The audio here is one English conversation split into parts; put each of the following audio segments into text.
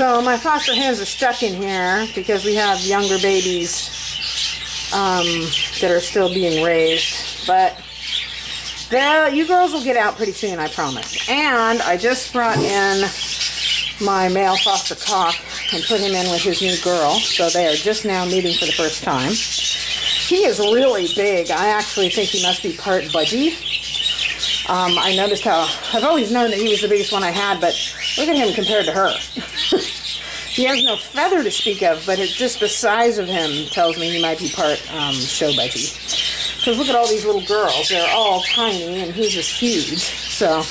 So my foster hens are stuck in here because we have younger babies that are still being raised. But you girls will get out pretty soon, I promise. And I just brought in my male foster cock and put him in with his new girl. So they are just now meeting for the first time. He is really big. I actually think he must be part budgie. I noticed how, I've always known that he was the biggest one I had, but look at him compared to her. He has no feather to speak of, but it's just the size of him tells me he might be part show budgie. Because look at all these little girls. They're all tiny, and he's just huge. So,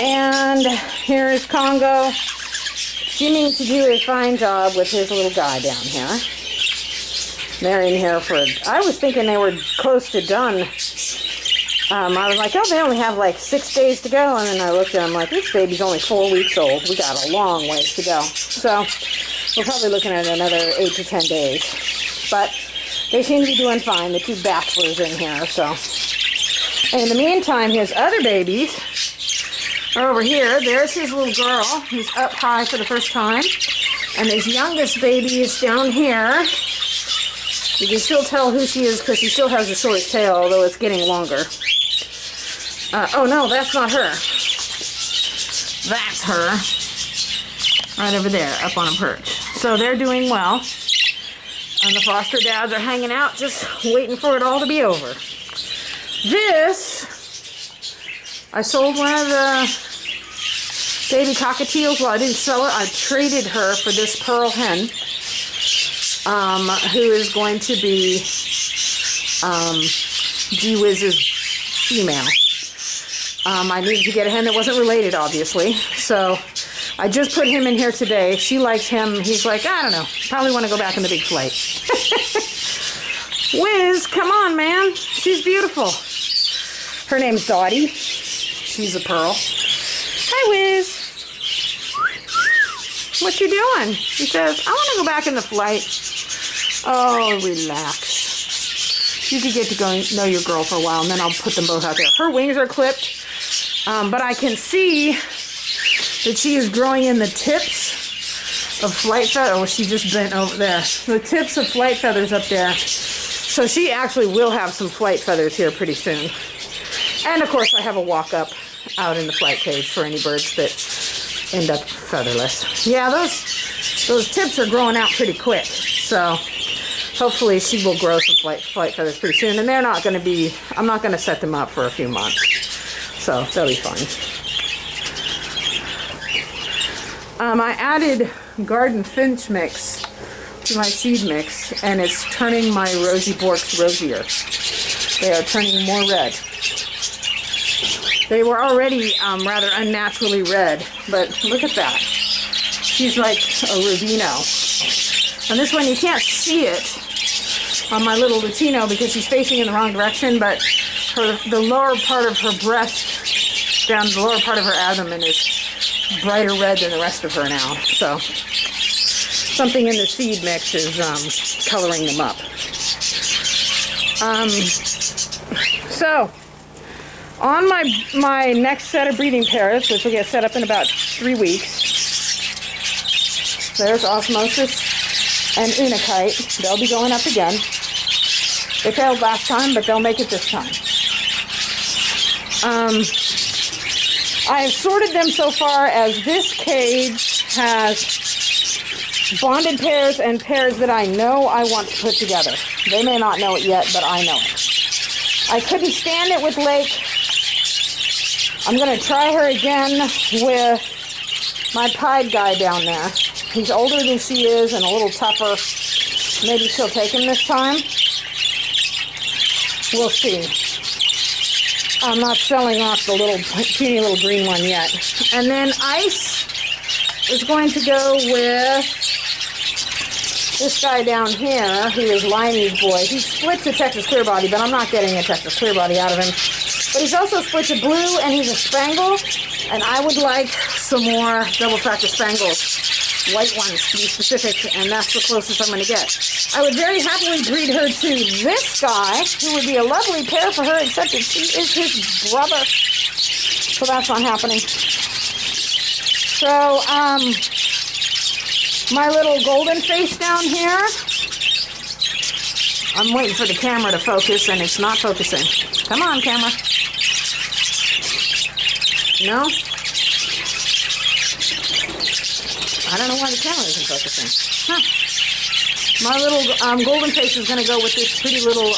and here is Congo, seeming to do a fine job with his little guy down here. They're in here for, I was thinking they were close to done. I was like, oh, they only have like 6 days to go. And then I looked at them like, this baby's only 4 weeks old. We got a long ways to go. So we're probably looking at another 8 to 10 days. But they seem to be doing fine, the 2 bachelors in here. So, and in the meantime, his other babies are over here. There's his little girl who's up high for the first time. And his youngest baby is down here. You can still tell who she is because she still has the shortest tail, although it's getting longer. Oh no, that's not her. That's her. Right over there, up on a perch. So they're doing well. And the foster dads are hanging out, just waiting for it all to be over. This, I sold one of the baby cockatiels. Well, I didn't sell it. I traded her for this pearl hen. Who is going to be G-Wiz's female. I needed to get a hen that wasn't related, obviously. So I just put him in here today. She likes him. He's like, I don't know. Probably want to go back in the big flight. Wiz, come on, man. She's beautiful. Her name's Dottie. She's a pearl. Hi, Wiz. What you doing? He says, I want to go back in the flight. Oh, relax. You could get to go know your girl for a while, and then I'll put them both out there. Her wings are clipped, but I can see that she is growing in the tips of flight feathers. Oh, she just bent over there. The tips of flight feathers up there. So she actually will have some flight feathers here pretty soon. And, of course, I have a walk-up out in the flight cage for any birds that end up featherless. Yeah, those tips are growing out pretty quick. So hopefully she will grow some flight feathers pretty soon. And they're not going to be, I'm not going to set them up for a few months. So they'll be fine. I added garden finch mix to my seed mix, and it's turning my rosy borks rosier. They are turning more red. They were already rather unnaturally red, but look at that. She's like a Rubino. And this one, you can't see it on my little Latino because she's facing in the wrong direction, but the lower part of her breast, down the lower part of her abdomen is brighter red than the rest of her now. So something in the seed mix is coloring them up. So on my next set of breeding pairs, which will get set up in about 3 weeks, there's Osmosis and Unakite. They'll be going up again. They failed last time, but they'll make it this time. I have sorted them so far as this cage has bonded pairs and pairs that I know I want to put together. They may not know it yet, but I know it. I couldn't stand it with Lake. I'm going to try her again with my pied guy down there. He's older than she is and a little tougher. Maybe she'll take him this time. We'll see. I'm not selling off the little teeny little green one yet. And then Ice is going to go with this guy down here, who is Limey's boy. He split to Texas Clear Body, but I'm not getting a Texas Clear Body out of him. But he's also split to blue, and he's a Spangle. And I would like some more double factor Spangles. White ones, to be specific, and that's the closest I'm going to get. I would very happily breed her to this guy, who would be a lovely pair for her, except that she is his brother. So that's not happening. So, my little golden face down here, I'm waiting for the camera to focus, and it's not focusing. Come on, camera. No? I don't know why the camera isn't focusing. Huh. My little golden face is going to go with this pretty little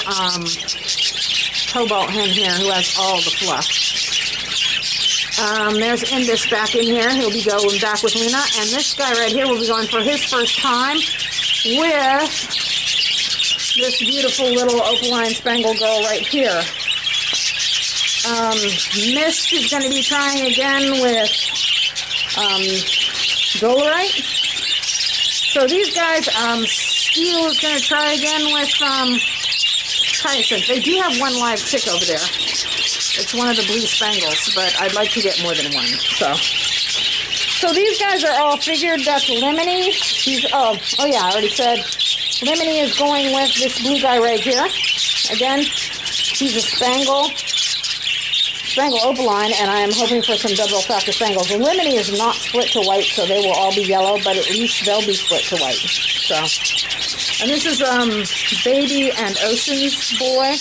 cobalt hen here who has all the fluff. There's Indus back in here. He'll be going back with Luna. And this guy right here will be going for his first time with this beautiful little opaline spangled girl right here. Mist is going to be trying again with Dolerite. So these guys, Steel is going to try again with Hyacinth. They do have one live chick over there. It's one of the blue spangles, but I'd like to get more than one. So these guys are all figured. That's Lemony. Oh yeah, I already said Lemony is going with this blue guy right here. Again, he's a spangle opaline, and I am hoping for some double factor spangles. And Lemony is not split to white, so they will all be yellow, but at least they'll be split to white. So, and this is Baby and Ocean's boy,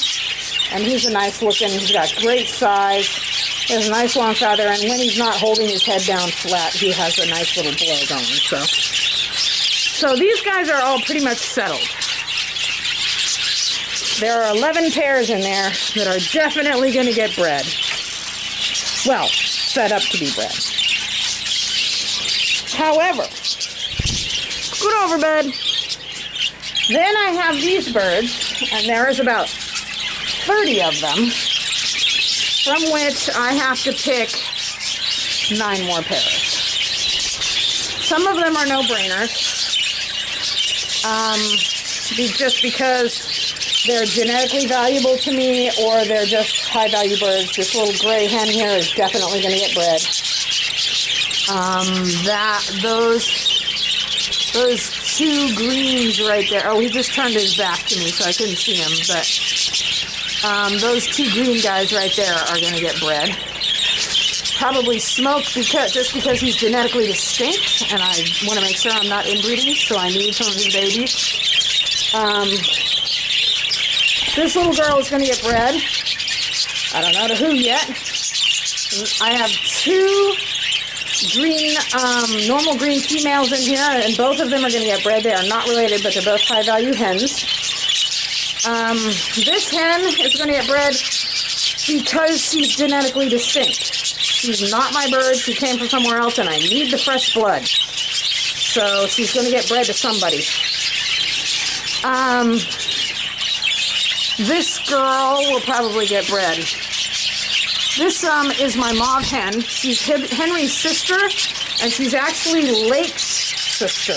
and he's a nice looking. He's got great size. He has a nice long feather, and when he's not holding his head down flat, he has a nice little boy going. So these guys are all pretty much settled. There are 11 pairs in there that are definitely going to get bred. Well, set up to be bred. However, scoot over, bud. Then I have these birds, and there is about 30 of them, from which I have to pick 9 more pairs. Some of them are no-brainers, just because they're genetically valuable to me, or they're just high-value birds. This little gray hen here is definitely going to get bred. Those 2 greens right there. Oh, he just turned his back to me, so I couldn't see him. But those 2 green guys right there are going to get bred. Probably Smoke just because he's genetically distinct, and I want to make sure I'm not inbreeding, so I need some of his babies. This little girl is going to get bred. I don't know to who yet. I have 2 green, normal green females in here, and both of them are going to get bred. They are not related, but they're both high-value hens. This hen is going to get bred because she's genetically distinct. She's not my bird. She came from somewhere else, and I need the fresh blood. So she's going to get bred to somebody. This girl will probably get bred. This is my mauve hen. She's Henry's sister, and she's actually Lake's sister.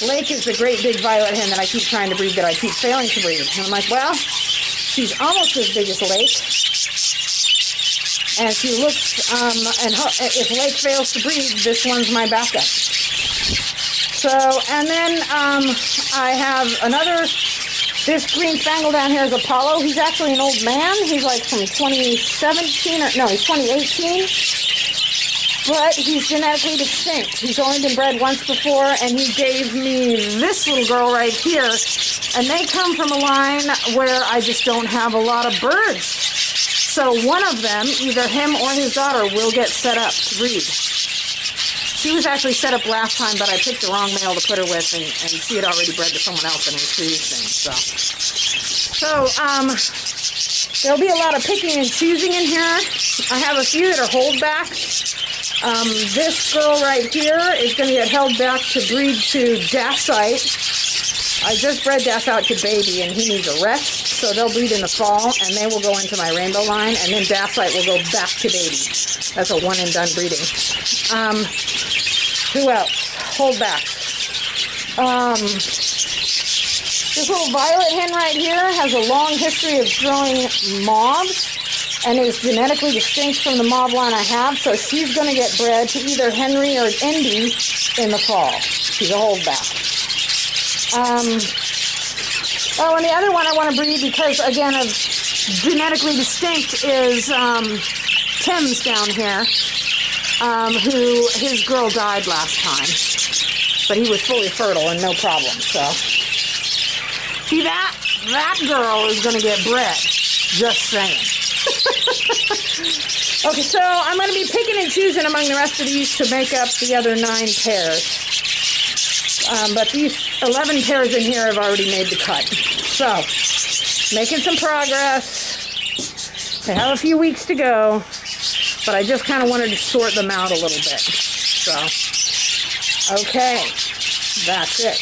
Lake is the great big violet hen that I keep trying to breed, that I keep failing to breed. And I'm like, well, she's almost as big as Lake. And she looks, if Lake fails to breed, this one's my backup. So, and then I have another. This green spangle down here is Apollo. He's actually an old man. He's like from 2017, he's 2018. But he's genetically distinct. He's only been bred once before, and he gave me this little girl right here. And they come from a line where I just don't have a lot of birds. So one of them, either him or his daughter, will get set up to breed. She was actually set up last time, but I picked the wrong male to put her with, and she had already bred to someone else and was freezing. So there'll be a lot of picking and choosing in here. I have a few that are holdbacks. This girl right here is going to get held back to breed to Dacite. I just bred Dacite to Baby, and he needs a rest, so they'll breed in the fall, and they will go into my rainbow line, and then Dacite will go back to Baby. That's a one-and-done breeding. Who else? Hold back. This little violet hen right here has a long history of throwing mauves and is genetically distinct from the mauve line I have, so she's going to get bred to either Henry or Indy in the fall. She's a holdback. And the other one I want to breed because, again, of genetically distinct is Tim's down here. who his girl died last time. But he was fully fertile and no problem, so. See, that girl is going to get bred. Just saying. Okay, so I'm going to be picking and choosing among the rest of these to make up the other 9 pairs. But these 11 pairs in here have already made the cut. So, making some progress. I have a few weeks to go, but I just kind of wanted to sort them out a little bit. So, okay, that's it.